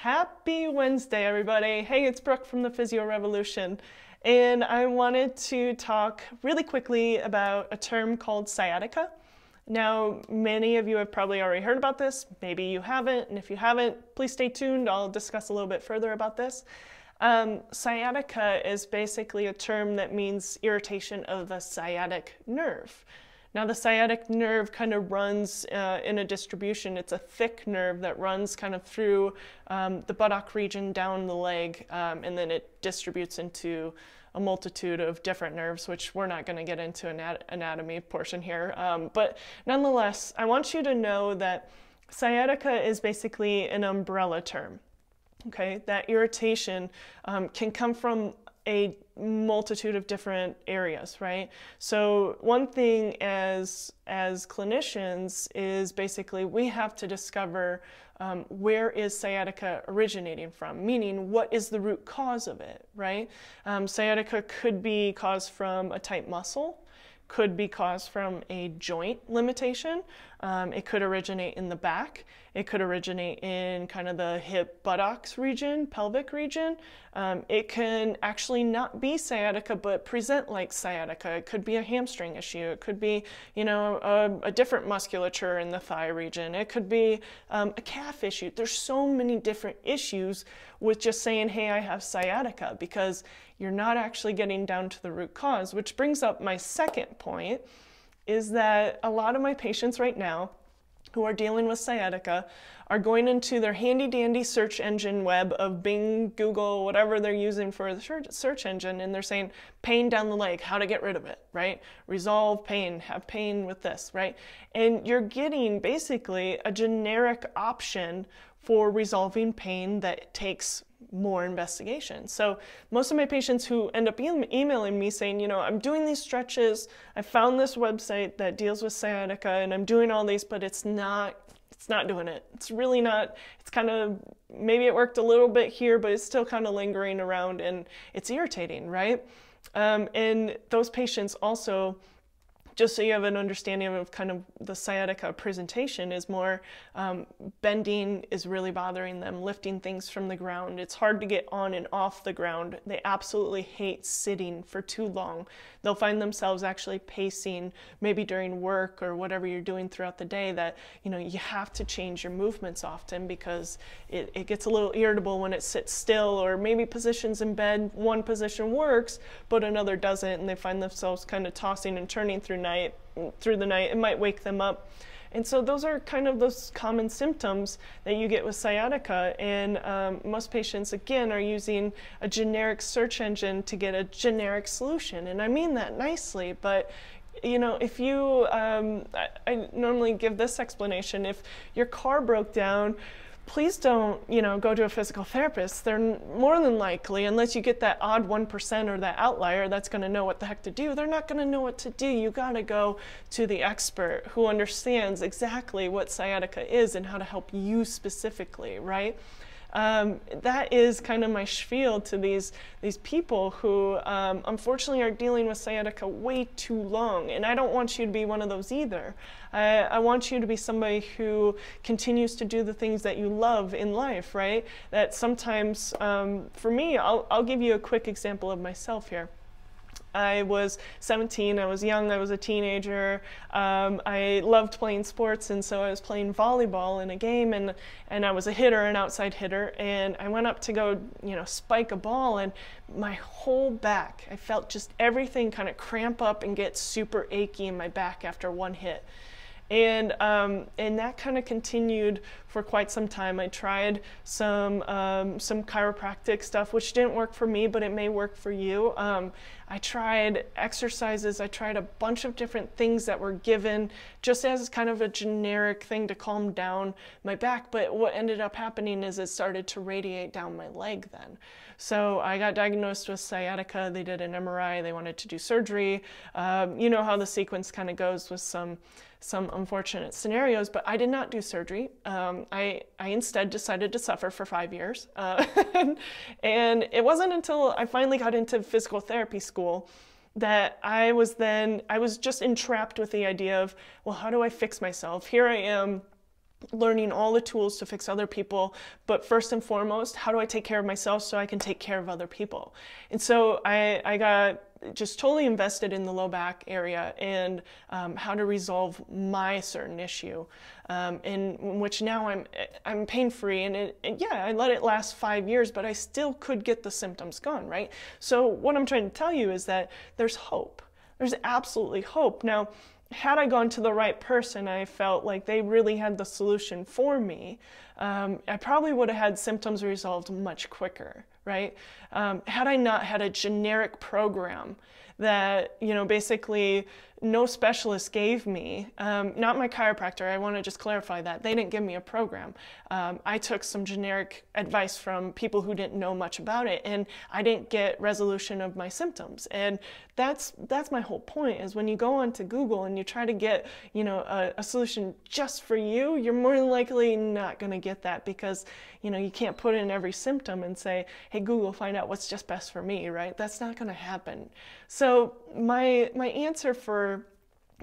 Happy Wednesday, everybody. Hey, it's Brooke from the Physio Revolution, and I wanted to talk really quickly about a term called sciatica. Now, many of you have probably already heard about this, maybe you haven't, and if you haven't, please stay tuned. I'll discuss a little bit further about this. Sciatica is basically a term that means irritation of the sciatic nerve. Now, the sciatic nerve kind of runs in a distribution. It's a thick nerve that runs kind of through the buttock region down the leg, and then it distributes into a multitude of different nerves, which we're not going to get into anatomy portion here. But nonetheless, I want you to know that sciatica is basically an umbrella term. Okay, that irritation can come from a multitude of different areas, right? So one thing as clinicians is basically we have to discover where is sciatica originating from, meaning what is the root cause of it, right? Sciatica could be caused from a tight muscle, could be caused from a joint limitation. It could originate in the back. It could originate in kind of the hip buttocks region, pelvic region. It can actually not be sciatica, but present like sciatica. It could be a hamstring issue. It could be, a different musculature in the thigh region. It could be a calf issue. There's so many different issues with just saying, hey, I have sciatica, because you're not actually getting down to the root cause, which brings up my second point, is that a lot of my patients right now who are dealing with sciatica are going into their handy-dandy search engine web of Bing, Google, whatever they're using for the search engine, and they're saying, pain down the leg, how to get rid of it, right? Resolve pain, have pain with this, right? And you're getting basically a generic option for resolving pain that takes more investigation. So most of my patients who end up emailing me saying, I'm doing these stretches, I found this website that deals with sciatica, and I'm doing all these, but it's not doing it. It's really not. It's kind of, maybe it worked a little bit here, but it's still kind of lingering around and it's irritating, right? And those patients also, just so you have an understanding of kind of the sciatica presentation, is more bending is really bothering them, lifting things from the ground. It's hard to get on and off the ground. They absolutely hate sitting for too long. They'll find themselves actually pacing, maybe during work or whatever you're doing throughout the day, that you have to change your movements often because it gets a little irritable when it sits still, or maybe positions in bed, one position works but another doesn't, and they find themselves kind of tossing and turning through the night. It might wake them up. And so those are kind of those common symptoms that you get with sciatica, and most patients, again, are using a generic search engine to get a generic solution. And I mean that nicely, but if you, I normally give this explanation: if your car broke down, please don't, go to a physical therapist. They're more than likely, unless you get that odd 1% or that outlier that's going to know what the heck to do, they're not going to know what to do. You got to go to the expert who understands exactly what sciatica is and how to help you specifically, right? That is kind of my spiel to these people who unfortunately are dealing with sciatica way too long, and I don't want you to be one of those either. I want you to be somebody who continues to do the things that you love in life, right? That sometimes, for me, I'll give you a quick example of myself here. I was 17, I was young, I was a teenager. I loved playing sports, and so I was playing volleyball in a game, and I was a hitter, an outside hitter, and I went up to go, spike a ball, and my whole back, I felt just everything kind of cramp up and get super achy in my back after one hit. And that kind of continued for quite some time. I tried some chiropractic stuff, which didn't work for me, but it may work for you. I tried exercises. I tried a bunch of different things that were given just as kind of a generic thing to calm down my back. But what ended up happening is it started to radiate down my leg then. So I got diagnosed with sciatica. They did an MRI. They wanted to do surgery. You know how the sequence kind of goes with some unfortunate scenarios, but I did not do surgery. I instead decided to suffer for 5 years. And it wasn't until I finally got into physical therapy school that I was just entrapped with the idea of, well, how do I fix myself? Here I am learning all the tools to fix other people, but first and foremost, how do I take care of myself so I can take care of other people? And so I got just totally invested in the low back area and how to resolve my certain issue, in which now I'm pain-free, and yeah, I let it last 5 years, but I still could get the symptoms gone, right? So what I'm trying to tell you is that there's hope. There's absolutely hope. Now, had I gone to the right person, I felt like they really had the solution for me, I probably would have had symptoms resolved much quicker, right? Had I not had a generic program that, basically no specialist gave me, not my chiropractor, I want to just clarify that. They didn't give me a program. I took some generic advice from people who didn't know much about it, and I didn't get resolution of my symptoms. And that's my whole point, is when you go onto Google and you try to get, a solution just for you, you're more than likely not going to get that, because, you can't put in every symptom and say, hey, Google, find out what's just best for me, right? That's not going to happen. So my answer for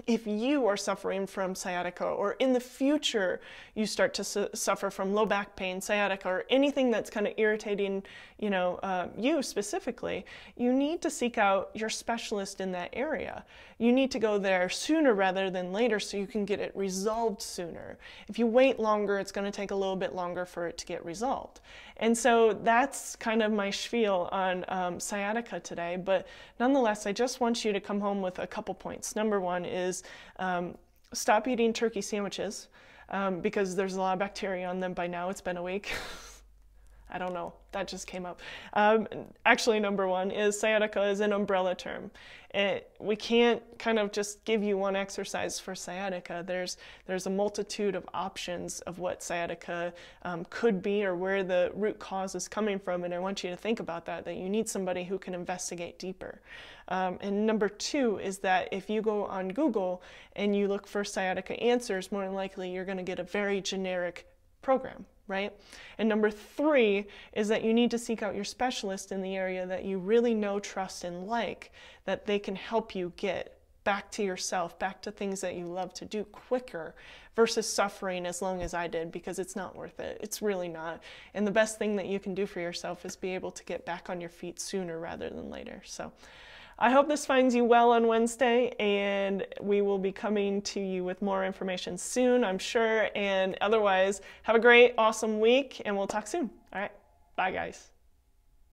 if you are suffering from sciatica, or in the future you start to suffer from low back pain, sciatica, or anything that's kind of irritating, you specifically, you need to seek out your specialist in that area. You need to go there sooner rather than later so you can get it resolved sooner. If you wait longer, it's going to take a little bit longer for it to get resolved. And so that's kind of my spiel on sciatica today. But nonetheless, I just want you to come home with a couple points. Number one is stop eating turkey sandwiches because there's a lot of bacteria on them by now. It's been a week. I don't know, that just came up. Actually, number one is sciatica is an umbrella term. We can't kind of just give you one exercise for sciatica. There's a multitude of options of what sciatica could be, or where the root cause is coming from, and I want you to think about that you need somebody who can investigate deeper. And number two is that if you go on Google and you look for sciatica answers, more than likely you're going to get a very generic program, right? And number three is that you need to seek out your specialist in the area that you really know, trust, and like, that they can help you get back to yourself, back to things that you love to do quicker, versus suffering as long as I did, because it's not worth it. It's really not. And the best thing that you can do for yourself is be able to get back on your feet sooner rather than later. So I hope this finds you well on Wednesday, and we will be coming to you with more information soon, I'm sure. And otherwise, have a great, awesome week, and we'll talk soon. All right, bye guys.